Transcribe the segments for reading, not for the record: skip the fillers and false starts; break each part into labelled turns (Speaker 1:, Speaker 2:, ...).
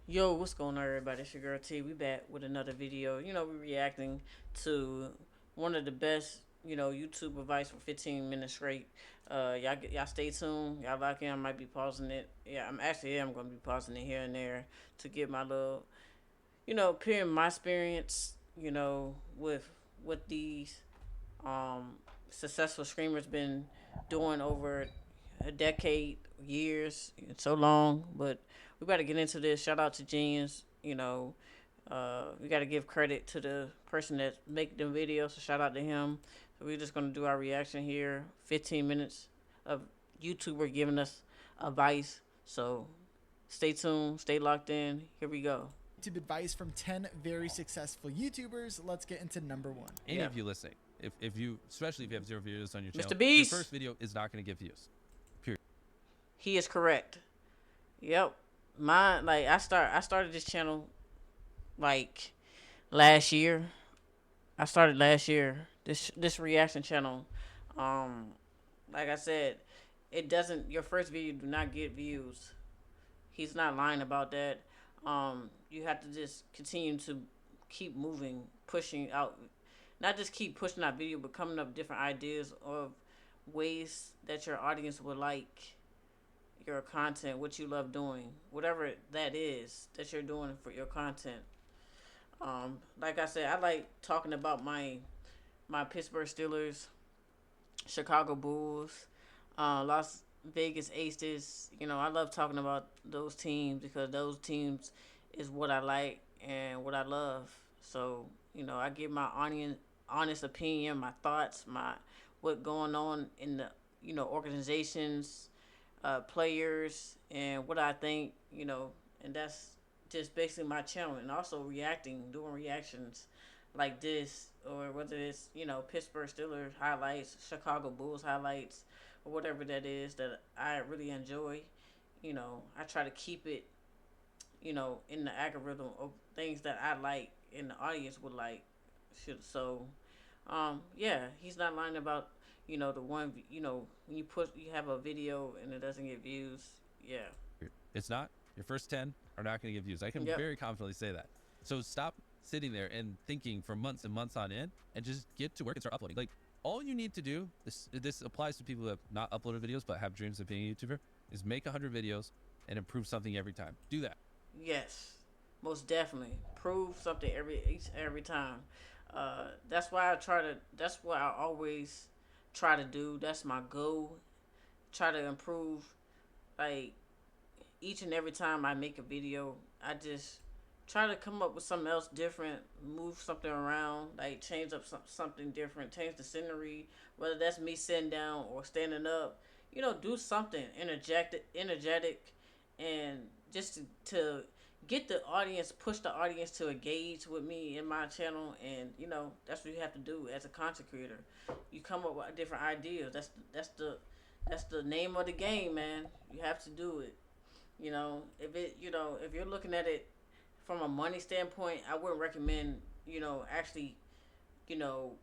Speaker 1: Yo, what's going on, everybody? It's your girl T. We back with another video. We reacting to one of the best, YouTube advice for 15 minutes straight. Y'all stay tuned. Y'all lock in. I might be pausing it. Yeah, I'm going to be pausing it here and there to get my little, peering my experience, with what these um successful streamers been doing over a decade, years, it's so long. But we got to get into this. Shout out to Genius. We got to give credit to the person that make the videos. So shout out to him. So we're just gonna do our reaction here. 15 minutes of YouTuber giving us advice. So stay tuned. Stay locked in. Here we go.
Speaker 2: YouTube advice from 10 very successful YouTubers. Let's get into number one.
Speaker 3: Any of you listening, if you, especially if you have 0 videos on your channel,
Speaker 1: Mr. Beast,
Speaker 3: your first video is not going to get views. Period.
Speaker 1: he is correct. Yep. I started this channel like last year. I started last year. This reaction channel. Um like I said, it doesn't your first video do not get views. He's not lying about that. You have to just continue to keep moving, pushing out, not just keep pushing out video, but coming up with different ideas of ways that your audience would like your content, what you love doing, whatever that is that you're doing for your content. Like I said, I like talking about my Pittsburgh Steelers, Chicago Bulls, Las Vegas Aces. I love talking about those teams because those teams is what I like and what I love. So I give my honest opinion, my thoughts, my what going on in the organizations, players, and what I think. And that's just basically my channel, and also doing reactions like this, or whether it's Pittsburgh Steelers highlights, Chicago Bulls highlights, or whatever that is that I really enjoy. I try to keep it, in the algorithm of things that I like and the audience would like. So, yeah, he's not lying about the one when you have a video and it doesn't get views. Yeah.
Speaker 3: It's not. Your first 10 are not going to get views. I can very confidently say that. So stop sitting there and thinking for months and months on end, and just get to work and start uploading. Like, all you need to do, this applies to people who have not uploaded videos but have dreams of being a YouTuber, is make 100 videos and improve something every time. Do that.
Speaker 1: Yes, most definitely. Prove something every time. That's why I try to. That's what I always try to do. That's my goal. Try to improve. Like, each and every time I make a video, I just try to come up with something else different, move something around, like change up something different, change the scenery, whether that's me sitting down or standing up. Do something energetic, and just to get the audience, push the audience to engage with me in my channel. And that's what you have to do as a content creator. You come up with different ideas. That's the name of the game, man. You have to do it. If you're looking at it from a money standpoint, I wouldn't recommend actually you know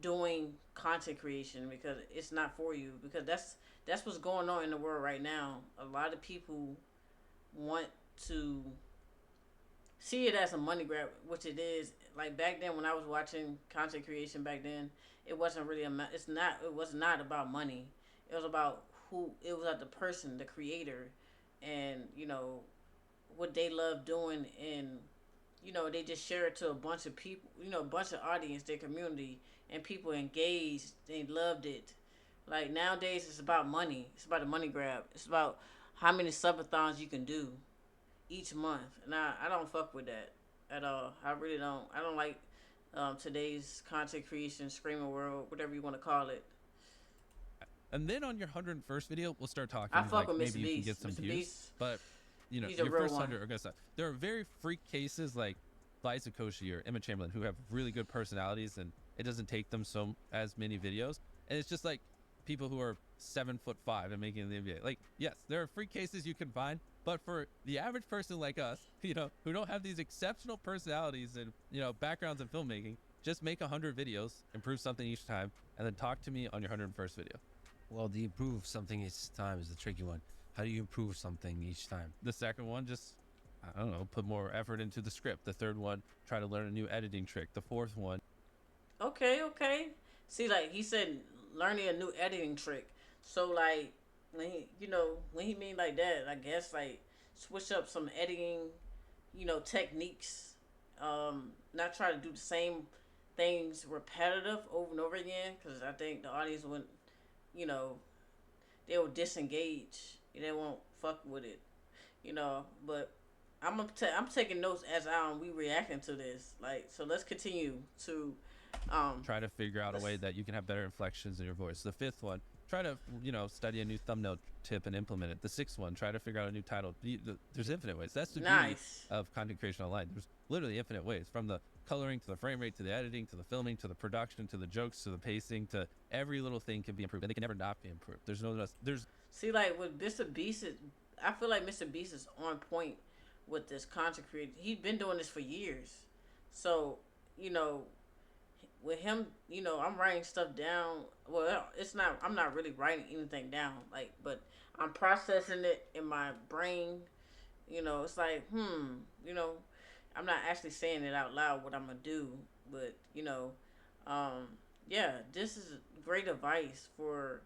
Speaker 1: doing content creation, because it's not for you. Because that's what's going on in the world right now. A lot of people want to see it as a money grab, which it is. Like back then when I was watching content creation back then, it wasn't really it was not about money. It was about who it was, about the person, the creator, and what they love doing. And they just share it to a bunch of people, a bunch of audience, their community, and people engaged. They loved it. Like nowadays, it's about money. It's about a money grab. It's about how many subathons you can do each month, and I don't fuck with that at all. I really don't. I don't like today's content creation, screaming world, whatever you want to call it.
Speaker 3: And then on your 101st video, we'll start talking.
Speaker 1: I fuck
Speaker 3: Like,
Speaker 1: with Mr.
Speaker 3: maybe you can
Speaker 1: Beast.
Speaker 3: get some
Speaker 1: Mr.
Speaker 3: views.
Speaker 1: Beast,
Speaker 3: But
Speaker 1: he's a
Speaker 3: your
Speaker 1: real
Speaker 3: first
Speaker 1: one.
Speaker 3: 100 are gonna suck. There are very freak cases like Liza Koshy or Emma Chamberlain who have really good personalities, and it doesn't take them as many videos. And it's just like people who are 7'5" and making the NBA. Like, yes, there are freak cases you can find, but for the average person like us, who don't have these exceptional personalities and backgrounds in filmmaking, just make 100 videos, improve something each time, and then talk to me on your 101st video.
Speaker 4: Well, the improve something each time is the tricky one. How do you improve something each time?
Speaker 3: The second one, just I don't know, put more effort into the script. The third one, try to learn a new editing trick. The fourth one,
Speaker 1: Okay, okay. See, like he said, learning a new editing trick. So like when he, when he mean like that, I guess like switch up some editing, techniques. Not try to do the same things repetitive over and over again, because I think the audience would, you know, they will disengage. They won't fuck with it. But I'm taking notes as we reacting to this. Like, so let's continue to um
Speaker 3: try to figure out a way
Speaker 1: let's
Speaker 3: that you can have better inflections in your voice. The fifth one, try to, study a new thumbnail tip and implement it. The sixth one, try to figure out a new title. There's infinite ways. That's the beauty
Speaker 1: nice.
Speaker 3: of content creation online. There's literally infinite ways, from the coloring to the frame rate to the editing to the filming to the production to the jokes to the pacing to every little thing can be improved, and they can never not be improved. There's
Speaker 1: See, like with Mr. Beast, I feel like Mr. Beast is on point with this content creator. He's been doing this for years, so you know, with him, I'm writing stuff down. Well, it's not. I'm not really writing anything down, like, but I'm processing it in my brain. It's like, you know, I'm not actually saying it out loud what I'm gonna do, but um, yeah, this is great advice for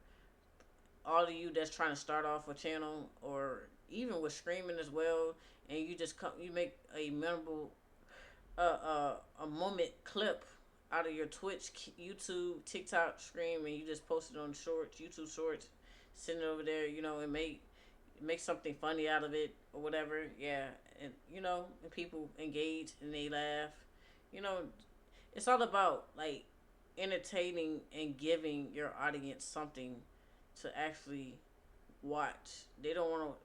Speaker 1: all of you that's trying to start off a channel, or even with streaming as well, and you make a memorable a moment clip out of your Twitch, YouTube, TikTok stream, and you just post it on shorts, YouTube shorts, sitting over there, and make something funny out of it or whatever. Yeah, and and people engage and they laugh. You know, it's all about like entertaining and giving your audience something to actually watch. They don't want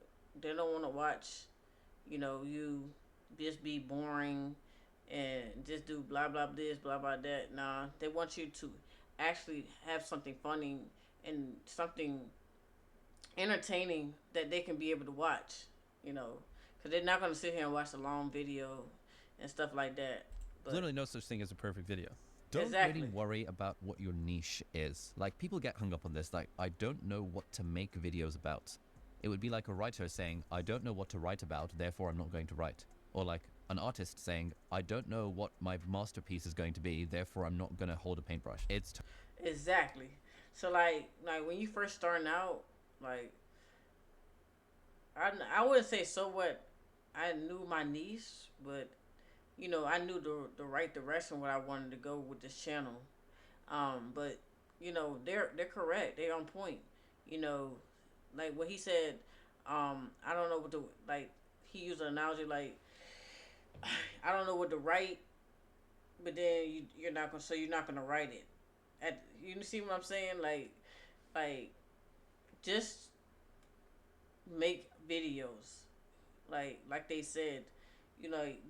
Speaker 1: to watch, you just be boring and just do blah blah this, blah blah that. Nah, they want you to actually have something funny and something entertaining that they can be able to watch. Because they're not going to sit here and watch a long video and stuff like that.
Speaker 3: There's
Speaker 1: But
Speaker 3: literally no such thing as a perfect video.
Speaker 4: Don't really
Speaker 1: exactly,
Speaker 4: worry about what your niche is. Like, people get hung up on this, like, I don't know what to make videos about. It would be like a writer saying, I don't know what to write about, therefore I'm not going to write. Or like an artist saying, I don't know what my masterpiece is going to be, therefore I'm not going to hold a paintbrush.
Speaker 1: exactly. So like when you first starting out, like I wouldn't say so what. I knew my niche, but I knew the right direction what I wanted to go with this channel. But they're correct. They're on point. You know, like what he said. I don't know what the like. He used an analogy like I don't know what to write, but then you're not gonna write it. You see what I'm saying? Like just make videos. Like they said,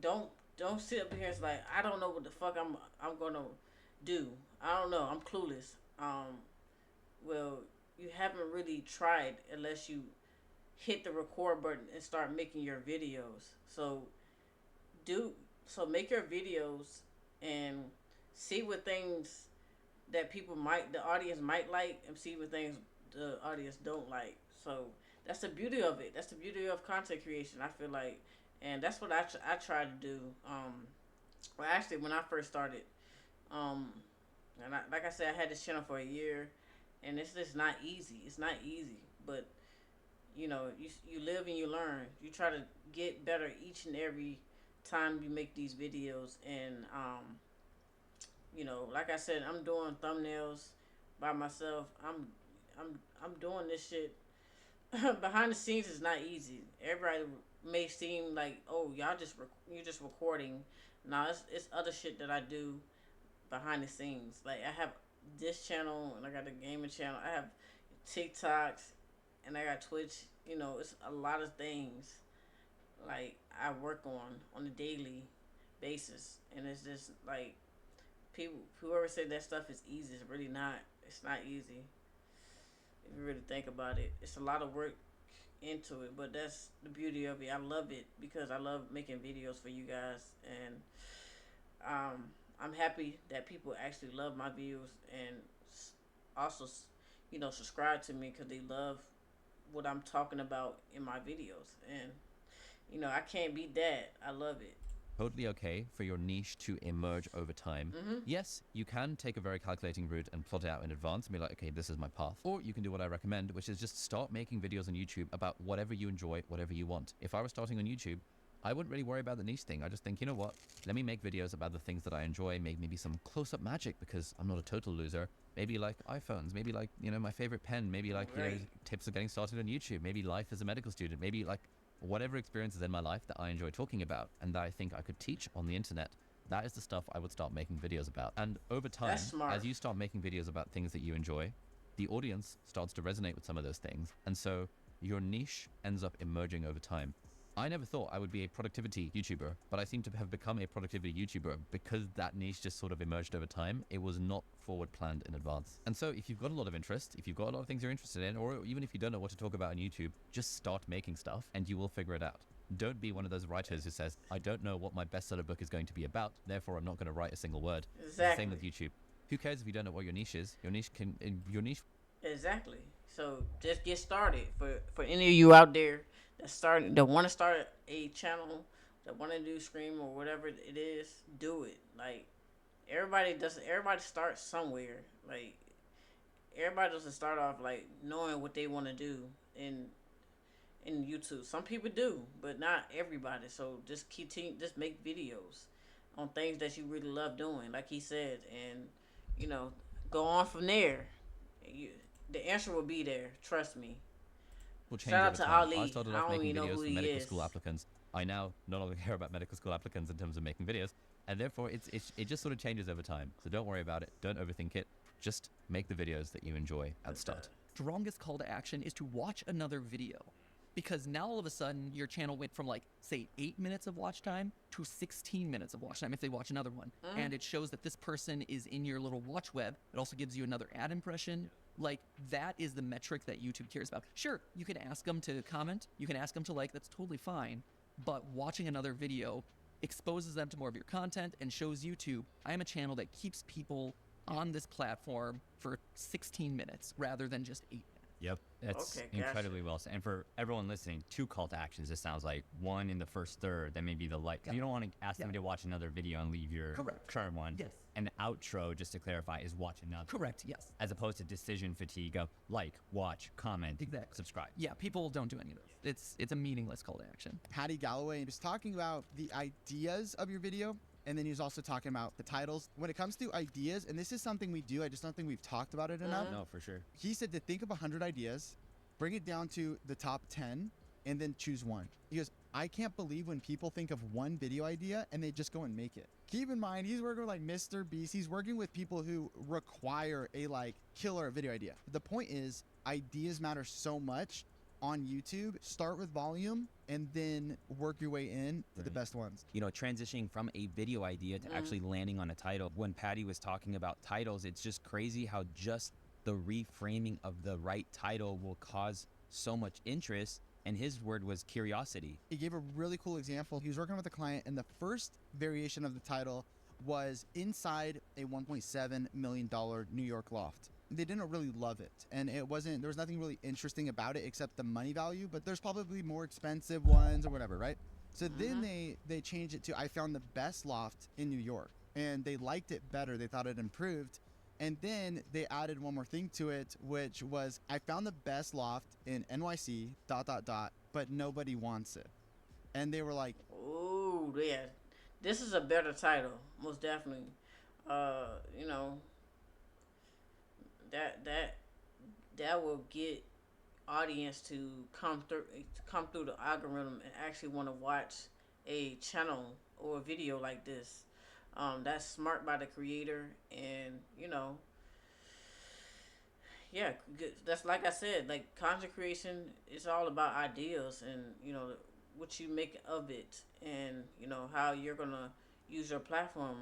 Speaker 1: don't sit up here and like I don't know what the fuck I'm gonna do. I don't know. I'm clueless. Well, you haven't really tried unless you hit the record button and start making your videos. Do make your videos and see what things that the audience might like, and see what things the audience don't like. So that's the beauty of it. That's the beauty of content creation. I feel like, and that's what I try to do. Well, actually, when I first started, um, and like I said, I had this channel for a year, and it's just not easy. It's not easy, but you live and you learn. You try to get better each and every time you make these videos, and like I said, I'm doing thumbnails by myself. I'm doing this shit behind the scenes. Is not easy. Everybody may seem like, oh, you just recording. No, it's other shit that I do behind the scenes. Like I have this channel, and I got a gaming channel. I have TikToks, and I got Twitch. It's a lot of things like I work on a daily basis, and it's just like people whoever said that stuff is easy, it's really not. It's not easy if you really think about it. It's a lot of work into it, but that's the beauty of it. I love it because I love making videos for you guys, and I'm happy that people actually love my views and also subscribe to me because they love what I'm talking about in my videos. And You know, I can't beat that. I love it.
Speaker 4: Totally okay for your niche to emerge over time. Yes, you can take a very calculating route and plot it out in advance and be like, okay, this is my path. Or you can do what I recommend, which is just start making videos on YouTube about whatever you enjoy, whatever you want. If I was starting on YouTube, I wouldn't really worry about the niche thing. I just think, you know what? Let me make videos about the things that I enjoy, make maybe some close-up magic because I'm not a total loser. Maybe like iPhones, maybe like, my favorite pen, maybe like,
Speaker 1: Right.
Speaker 4: tips of getting started on YouTube, maybe life as a medical student, maybe like whatever experiences in my life that I enjoy talking about and that I think I could teach on the internet. That is the stuff I would start making videos about. And over time,
Speaker 1: That's smart.
Speaker 4: as you start making videos about things that you enjoy, the audience starts to resonate with some of those things. And so your niche ends up emerging over time. I never thought I would be a productivity YouTuber, but I seem to have become a productivity YouTuber because that niche just sort of emerged over time. It was not forward planned in advance. And so if you've got a lot of interest, if you've got a lot of things you're interested in, or even if you don't know what to talk about on YouTube, just start making stuff and you will figure it out. Don't be one of those writers who says, I don't know what my bestseller book is going to be about, therefore I'm not going to write a single word. It's the same with YouTube. Who cares if you don't know what your niche is? Your niche.
Speaker 1: Exactly. So just get started. For any of you out there that want to start a channel, that want to do Scream or whatever it is, do it. Like everybody starts somewhere. Like everybody doesn't start off like knowing what they want to do in YouTube. Some people do, but not everybody. So just make videos on things that you really love doing, like he said, and you know, go on from there. You, the answer will be there. Trust me.
Speaker 4: Will change
Speaker 1: Shout out
Speaker 4: over
Speaker 1: to
Speaker 4: time. I
Speaker 1: Ali.
Speaker 4: started
Speaker 1: I
Speaker 4: off
Speaker 1: don't
Speaker 4: making
Speaker 1: even know who
Speaker 4: videos for
Speaker 1: he
Speaker 4: medical
Speaker 1: is.
Speaker 4: school applicants. I now no longer care about medical school applicants in terms of making videos, and therefore it just sort of changes over time. So don't worry about it. Don't overthink it. Just make the videos that you enjoy at the start.
Speaker 5: Strongest call to action is to watch another video. Because now all of a sudden your channel went from like, say, 8 minutes of watch time to 16 minutes of watch time if they watch another one. And it shows that this person is in your little watch web. It also gives you another ad impression. Like, that is the metric that YouTube cares about. Sure, you can ask them to comment, you can ask them to like, that's totally fine. But watching another video exposes them to more of your content and shows YouTube, I am a channel that keeps people on this platform for 16 minutes rather than just 8 minutes.
Speaker 6: Yep, that's
Speaker 1: Okay, gotcha.
Speaker 6: incredibly well said. And for everyone listening, 2 call to actions. It sounds like one in the first third, then maybe the like. 'Cause you don't want to ask them to watch another video and leave your
Speaker 5: Correct.
Speaker 6: current one.
Speaker 5: Yes.
Speaker 6: And the outro, just to clarify, is watch another.
Speaker 5: Correct, yes.
Speaker 6: As opposed to decision fatigue of like, watch, comment,
Speaker 5: Exactly.
Speaker 6: subscribe.
Speaker 5: Yeah, people don't do any of those. It's a meaningless call to action.
Speaker 2: Patty Galloway was talking about the ideas of your video, and then he was also talking about the titles. When it comes to ideas, and this is something we do, I just don't think we've talked about it enough.
Speaker 6: No, for sure.
Speaker 2: He said to think of 100 ideas, bring it down to the top 10, and then choose one. He goes, I can't believe when people think of one video idea and they just go and make it. Keep in mind, he's working with like Mr. Beast. He's working with people who require a like killer video idea. The point is, ideas matter so much on YouTube. Start with volume and then work your way in to the best ones.
Speaker 7: You know, transitioning from a video idea to actually landing on a title. When Patty was talking about titles, it's just crazy how just the reframing of the right title will cause so much interest. And his word was curiosity.
Speaker 2: He gave a really cool example. He was working with a client, and the first variation of the title was inside a $1.7 million New York loft. They didn't really love it, and there was nothing really interesting about it except the money value, but there's probably more expensive ones or whatever, right? So then they changed it to I found the best loft in New York, and they liked it better. They thought it improved. And then they added one more thing to it, which was I found the best loft in NYC, ... but nobody wants it. And they were like,
Speaker 1: Ooh, yeah. This is a better title, most definitely. You know, that will get audience to come through the algorithm and actually want to watch a channel or a video like this. That's smart by the creator, and you know, yeah, that's like I said, like content creation is all about ideas and you know what you make of it, and you know how you're gonna use your platform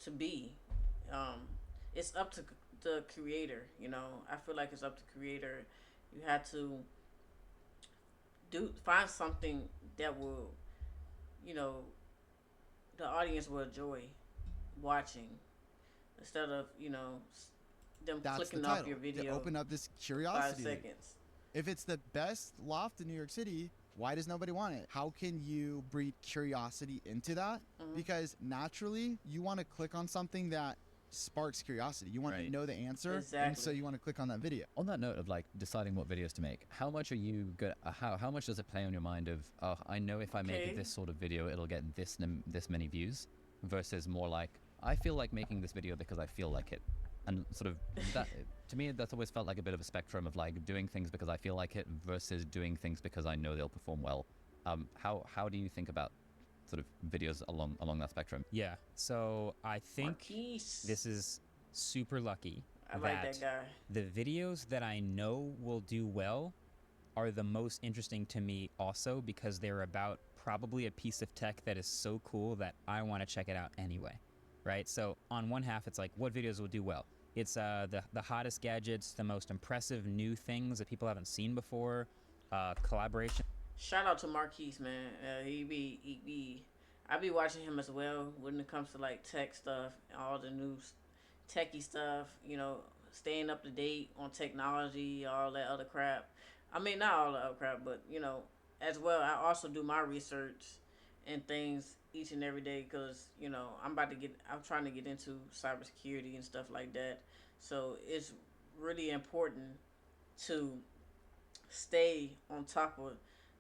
Speaker 1: to be. It's up to the creator. You know, I feel like it's up to creator. You have to find something that will, you know, the audience will enjoy watching instead of you know them
Speaker 2: that's the
Speaker 1: clicking
Speaker 2: title.
Speaker 1: off your
Speaker 2: To
Speaker 1: video
Speaker 2: open up this
Speaker 1: 5
Speaker 2: curiosity.
Speaker 1: seconds.
Speaker 2: If it's the best loft in New York City, Why does nobody want it? How can you breed curiosity into that? Because naturally, you want to click on something that sparks curiosity. You want to
Speaker 7: Right.
Speaker 2: know the answer, and so
Speaker 1: Exactly.
Speaker 2: you want to click on that video.
Speaker 4: On that note of like deciding what videos to make, how much are you good? How much does it play on your mind of, oh, I know if I make
Speaker 1: Okay.
Speaker 4: this sort of video, it'll get this many views, versus more like, I feel like making this video because I feel like it, and sort of that to me that's always felt like a bit of a spectrum of like doing things because I feel like it versus doing things because I know they'll perform well. How do you think about sort of videos along that spectrum?
Speaker 8: Yeah. So I think
Speaker 1: Marquise.
Speaker 8: this is super lucky
Speaker 1: I like that guy.
Speaker 8: the videos that I know will do well are the most interesting to me also because they're about probably a piece of tech that is so cool that I want to check it out anyway, right? So on one half, it's like what videos will do well. It's the hottest gadgets, the most impressive new things that people haven't seen before, collaboration.
Speaker 1: Shout out to Marquise, man. I be watching him as well when it comes to like tech stuff, all the new techie stuff. You know, staying up to date on technology, all that other crap. I mean, not all the other crap, but you know, as well. I also do my research and things each and every day because you know I'm trying to get into cybersecurity and stuff like that. So it's really important to stay on top of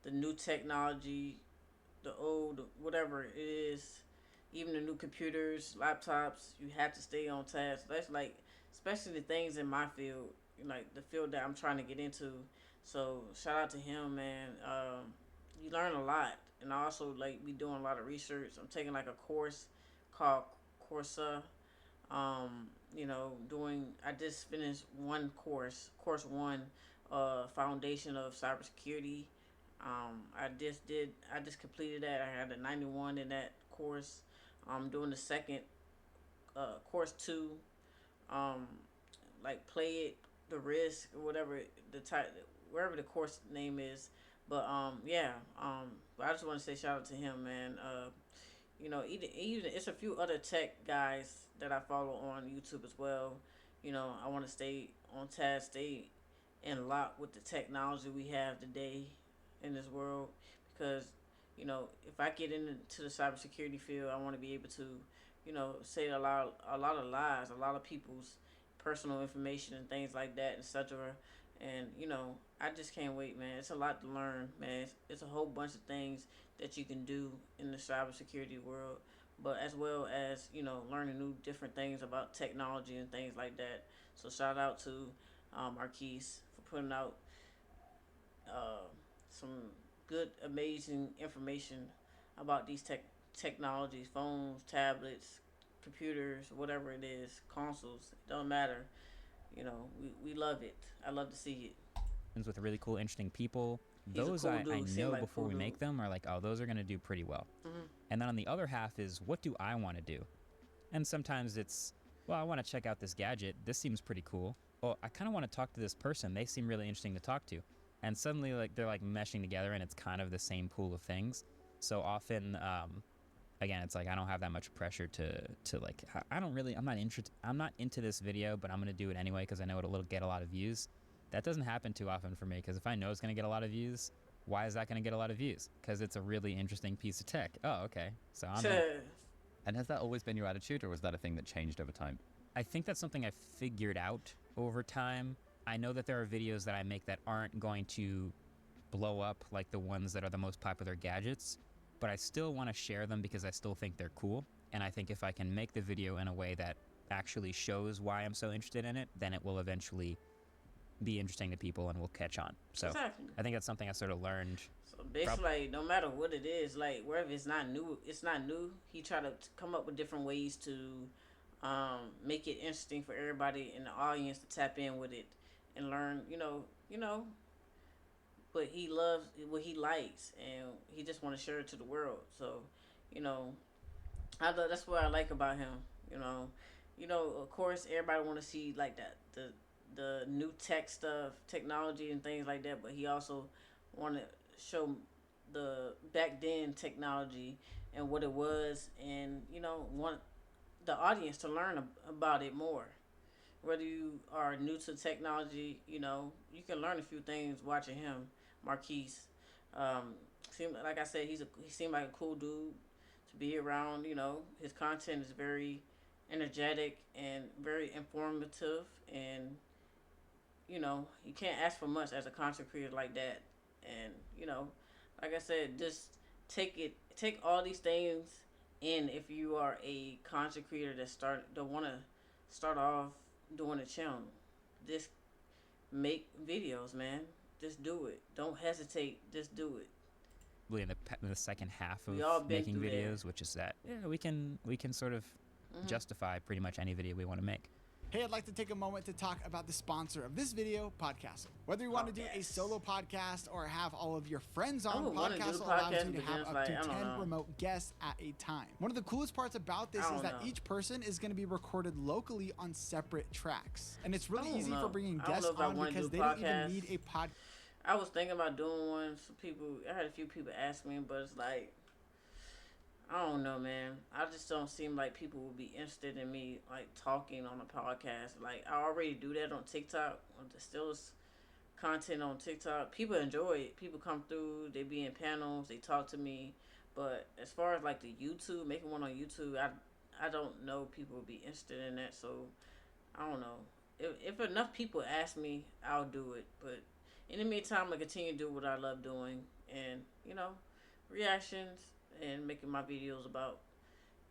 Speaker 1: the new technology, the old, whatever it is, even the new computers, laptops. You have to stay on task. That's like, especially the things in my field, like the field that I'm trying to get into. So shout out to him, man. You learn a lot, and I also like be doing a lot of research. I'm taking like a course called Corsa. You know, doing. I just finished one course one, foundation of cybersecurity. I just completed that. I had a 91 in that course. I'm doing the second, course two. Um, like play it, the risk, or whatever the type, wherever the course name is. But yeah. But I just want to say shout out to him, man. You know, even it's a few other tech guys that I follow on YouTube as well. You know, I want to stay on task, stay in lock with the technology we have today in this world, because you know, if I get into the cybersecurity field, I want to be able to, you know, say a lot of lies, a lot of people's personal information and things like that, etc. And you know, I just can't wait, man. It's a lot to learn, man. It's a whole bunch of things that you can do in the cybersecurity world, but as well as you know, learning new different things about technology and things like that. So shout out to Marquise for putting out uh, some good, amazing information about these technologies, phones, tablets, computers, whatever it is, consoles. It don't matter. You know, we love it. I love to see it.
Speaker 8: With really cool, interesting people.
Speaker 1: He's a
Speaker 8: Those
Speaker 1: cool
Speaker 8: I
Speaker 1: dude. Seem
Speaker 8: know
Speaker 1: like a
Speaker 8: before
Speaker 1: cool
Speaker 8: we
Speaker 1: dude.
Speaker 8: make them are like, oh, those are going to do pretty well.
Speaker 1: Mhm.
Speaker 8: And then on the other half is, what do I want to do? And sometimes it's, well, I want to check out this gadget. This seems pretty cool. Well, I kind of want to talk to this person. They seem really interesting to talk to. And suddenly, like, they're like meshing together and it's kind of the same pool of things. So often, again, it's like I don't have that much pressure to like, I don't really, I'm not into this video, but I'm going to do it anyway because I know it'll get a lot of views. That doesn't happen too often for me because if I know it's going to get a lot of views, why is that going to get a lot of views? Because it's a really interesting piece of tech. Oh, okay. So I'm in.
Speaker 4: And has that always been your attitude, or was that a thing that changed over time?
Speaker 8: I think that's something I figured out over time. I know that there are videos that I make that aren't going to blow up like the ones that are the most popular gadgets, but I still want to share them because I still think they're cool. And I think if I can make the video in a way that actually shows why I'm so interested in it, then it will eventually be interesting to people and will catch on. So
Speaker 1: Exactly.
Speaker 8: I think that's something I sort of learned.
Speaker 1: So basically, like, no matter what it is, like wherever it's not new, it's not new. He try to come up with different ways to make it interesting for everybody in the audience to tap in with it and learn. You know, but he loves what he likes, and he just want to share it to the world. So, you know, that's what I like about him. Of course, everybody want to see like that the new tech stuff, technology and things like that. But he also want to show the back then technology and what it was, and want the audience to learn about it more. Whether you are new to technology, you can learn a few things watching him, Marquise. Seemed like I said, he seemed like a cool dude to be around. You know, his content is very energetic and very informative, and you know, you can't ask for much as a content creator like that. And you know, like I said, just take all these things in if you are a content creator that want to start off doing a channel. Just make videos, man. Just do it. Don't hesitate. Just do it.
Speaker 8: Really in the second half of
Speaker 1: We all been
Speaker 8: making
Speaker 1: through that.
Speaker 8: videos, which is that we can sort of justify pretty much any video we want to make.
Speaker 2: Hey, I'd like to take a moment to talk about the sponsor of this video, Podcastle. Whether you want to do a solo podcast or have all of your friends on,
Speaker 1: wanna do
Speaker 2: Podcastle
Speaker 1: the
Speaker 2: allows
Speaker 1: podcast,
Speaker 2: you to
Speaker 1: but
Speaker 2: have
Speaker 1: just
Speaker 2: up
Speaker 1: like,
Speaker 2: to
Speaker 1: I don't
Speaker 2: 10
Speaker 1: know.
Speaker 2: remote guests at a time. One of the coolest parts about this
Speaker 1: I
Speaker 2: is
Speaker 1: don't
Speaker 2: that
Speaker 1: know.
Speaker 2: each person is going to be recorded locally on separate tracks. And it's really
Speaker 1: I don't
Speaker 2: easy
Speaker 1: know.
Speaker 2: for bringing
Speaker 1: I don't
Speaker 2: guests
Speaker 1: know if I
Speaker 2: on
Speaker 1: wanna
Speaker 2: because
Speaker 1: do
Speaker 2: they don't even
Speaker 1: podcasts.
Speaker 2: need a podcast.
Speaker 1: I was thinking about doing one. Some people, I had a few people ask me, but it's like, I don't know, man. I just don't seem like people would be interested in me like talking on a podcast. Like I already do that on TikTok. Still is content on TikTok. People enjoy it. People come through. They be in panels. They talk to me. But as far as like the YouTube, making one on YouTube, I don't know people would be interested in that. So I don't know. If enough people ask me, I'll do it. But in the meantime, I continue to do what I love doing, and you know, reactions and making my videos about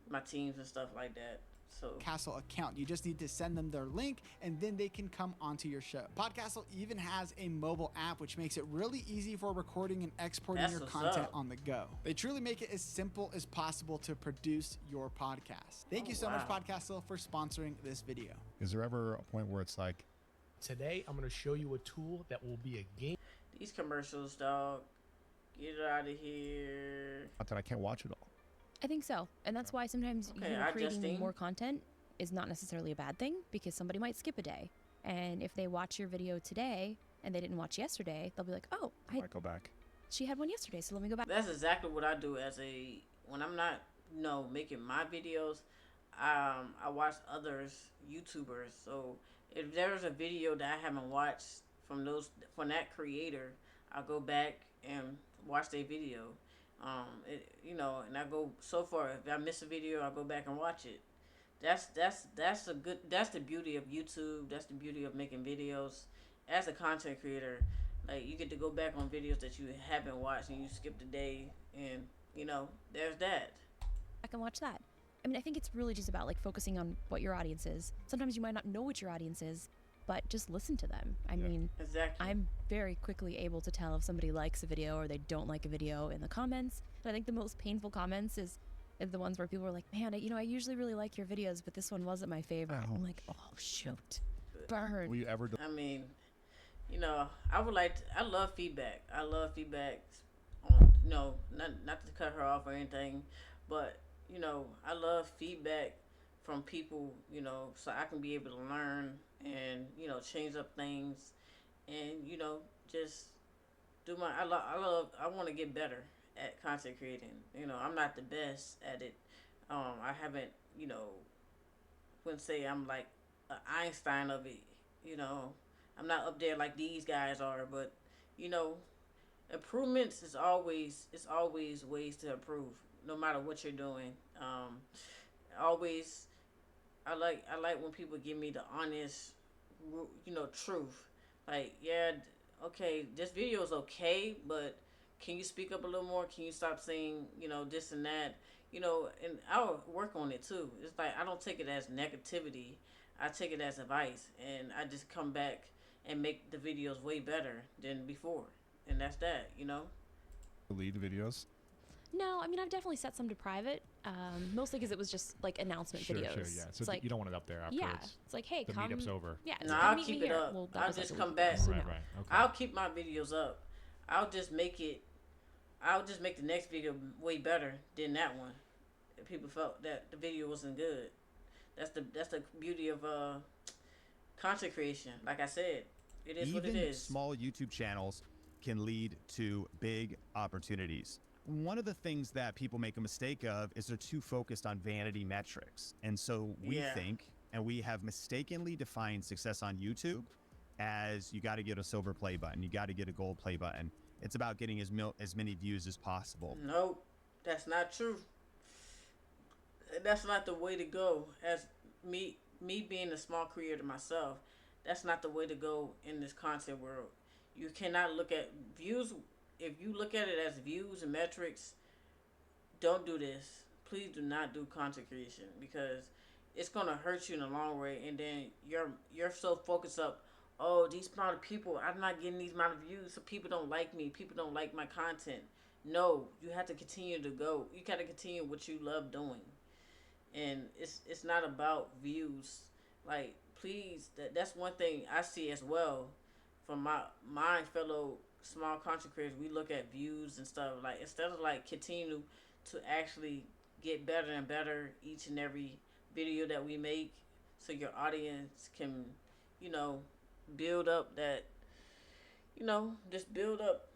Speaker 1: my teams and stuff like that. So
Speaker 2: Podcastle account. You just need to send them their link and then they can come onto your show. Podcastle even has a mobile app which makes it really easy for recording and exporting
Speaker 1: That's
Speaker 2: your
Speaker 1: what's
Speaker 2: content
Speaker 1: up.
Speaker 2: on the go. They truly make it as simple as possible to produce your podcast. Thank you so much,
Speaker 1: wow.
Speaker 2: Podcastle, for sponsoring this video.
Speaker 9: Is there ever a point where it's like,
Speaker 10: Today, I'm going to show you a tool that will be a game
Speaker 1: these commercials, dog, get it out of here.
Speaker 9: I can't watch it all?
Speaker 11: I think so. And that's why sometimes
Speaker 1: Okay, I
Speaker 11: creating
Speaker 1: Justine.
Speaker 11: more content is not necessarily a bad thing because somebody might skip a day. And if they watch your video today and they didn't watch yesterday, they'll be like, oh,
Speaker 9: I might go back.
Speaker 11: she had one yesterday, so let me go back.
Speaker 1: That's exactly what I do when I'm not, making my videos. I watch others YouTubers. So if there's a video that I haven't watched from that creator, I'll go back and watch their video. And I go so far. If I miss a video, I'll go back and watch it. That's the beauty of YouTube. That's the beauty of making videos. As a content creator, like you get to go back on videos that you haven't watched and you skipped a day, and there's that.
Speaker 11: I can watch that. I mean, I think it's really just about like focusing on what your audience is. Sometimes you might not know what your audience is, but just listen to them. I mean,
Speaker 1: Exactly.
Speaker 11: I'm very quickly able to tell if somebody likes a video or they don't like a video in the comments. And I think the most painful comments is the ones where people are like, man, I usually really like your videos, but this one wasn't my favorite. I'm like, oh, shoot. Burn.
Speaker 9: Will you ever do?
Speaker 1: I mean, I love feedback. I love feedback on, not to cut her off or anything, but, I love feedback from people, so I can be able to learn and, change up things and, just do I want to get better at content creating. I'm not the best at it. I haven't, wouldn't say I'm like an Einstein of it, I'm not up there like these guys are, but improvements is always ways to improve, no matter what you're doing. Always, I like when people give me the honest, truth. Like, yeah, okay, this video is okay, but can you speak up a little more? Can you stop saying, this and that? And I'll work on it too. It's like I don't take it as negativity. I take it as advice, and I just come back and make the videos way better than before. And that's that,
Speaker 9: Lead videos?
Speaker 11: No, I mean, I've definitely set some to private, mostly because it was just like announcement
Speaker 9: Sure,
Speaker 11: videos.
Speaker 9: sure, yeah. So
Speaker 11: It's like,
Speaker 9: you don't want it up there after
Speaker 11: yeah, it's like, hey,
Speaker 9: the
Speaker 11: come.
Speaker 9: meetup's over.
Speaker 11: Yeah, it's
Speaker 1: No,
Speaker 11: like,
Speaker 1: I'll
Speaker 11: come meet
Speaker 1: keep
Speaker 11: me
Speaker 1: it
Speaker 11: here.
Speaker 1: up.
Speaker 11: Well, that
Speaker 1: I'll
Speaker 11: was like
Speaker 1: just
Speaker 11: a
Speaker 1: come
Speaker 11: week
Speaker 1: back.
Speaker 11: ago, so
Speaker 9: Right,
Speaker 11: no.
Speaker 9: right. Okay.
Speaker 1: I'll keep my videos up. I'll just make the next video way better than that one. If people felt that the video wasn't good. That's the beauty of content creation. Like I said, it is what it
Speaker 12: Even
Speaker 1: is.
Speaker 12: small YouTube channels can lead to big opportunities. One of the things that people make a mistake of is they're too focused on vanity metrics. And so we
Speaker 1: Yeah.
Speaker 12: think, and we have mistakenly defined success on YouTube as you got to get a silver play button, you got to get a gold play button. It's about getting as many views as possible.
Speaker 1: Nope, that's not true. That's not the way to go. As me being a small creator myself, that's not the way to go in this content world. You cannot look at views. If you look at it as views and metrics, don't do this. Please do not do content creation because it's gonna hurt you in the long run. And then you're so focused up. Oh, these amount of people, I'm not getting these amount of views, so people don't like me. People don't like my content. No, you have to continue to go. You got to continue what you love doing, and it's not about views. Like, please, that's one thing I see as well from my fellow small content creators. We look at views and stuff, like instead of like continue to actually get better and better each and every video that we make, so your audience can, you know, build up that, just build up,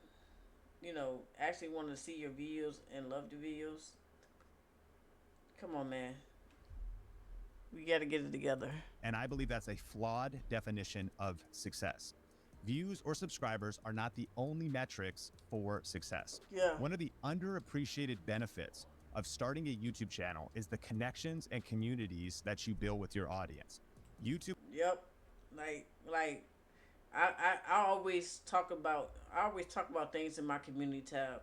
Speaker 1: actually want to see your videos and love the videos. Come on, man. We got to get it together.
Speaker 12: And I believe that's a flawed definition of success. Views or subscribers are not the only metrics for success.
Speaker 1: Yeah.
Speaker 12: One of the underappreciated benefits of starting a YouTube channel is the connections and communities that you build with your audience. YouTube.
Speaker 1: Yep. Like I always talk about things in my community tab.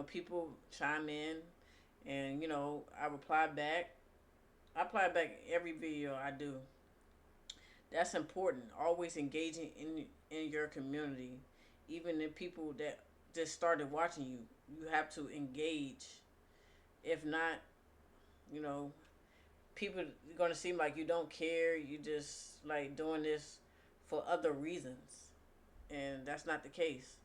Speaker 1: People chime in, and I reply back. I reply back every video I do. That's important. Always engaging in your community, even in people that just started watching you. You have to engage. If not, you know, people are gonna seem like you don't care. You just like doing this for other reasons, and that's not the case.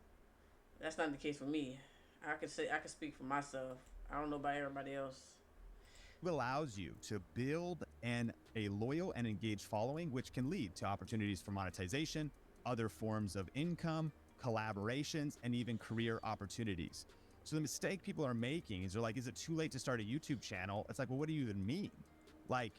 Speaker 1: That's not the case for me. I can speak for myself. I don't know about everybody else.
Speaker 12: Allows you to build a loyal and engaged following, which can lead to opportunities for monetization, other forms of income, collaborations, and even career opportunities. So the mistake people are making is they're like, is it too late to start a YouTube channel? It's like, well, what do you even mean? Like,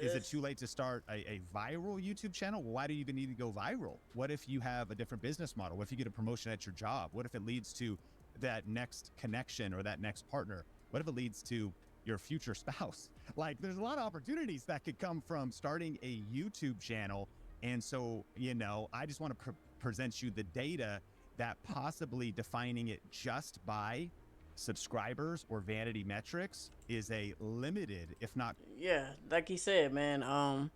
Speaker 12: is it too late to start a viral YouTube channel? Why do you even need to go viral? What if you have a different business model? What if you get a promotion at your job? What if it leads to that next connection or that next partner? What if it leads to your future spouse? Like, there's a lot of opportunities that could come from starting a YouTube channel. And so, I just want to present you the data that possibly defining it just by subscribers or vanity metrics is a limited, if not.
Speaker 1: Yeah, like he said, man.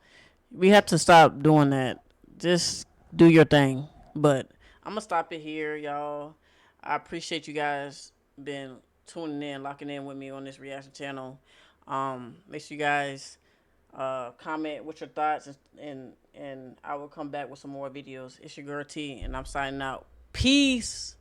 Speaker 1: We have to stop doing that. Just do your thing. But I'm gonna stop it here, y'all. I appreciate you guys been tuning in, locking in with me on this reaction channel. Make sure you guys comment with your thoughts, and I will come back with some more videos. It's your girl T, and I'm signing out. Peace.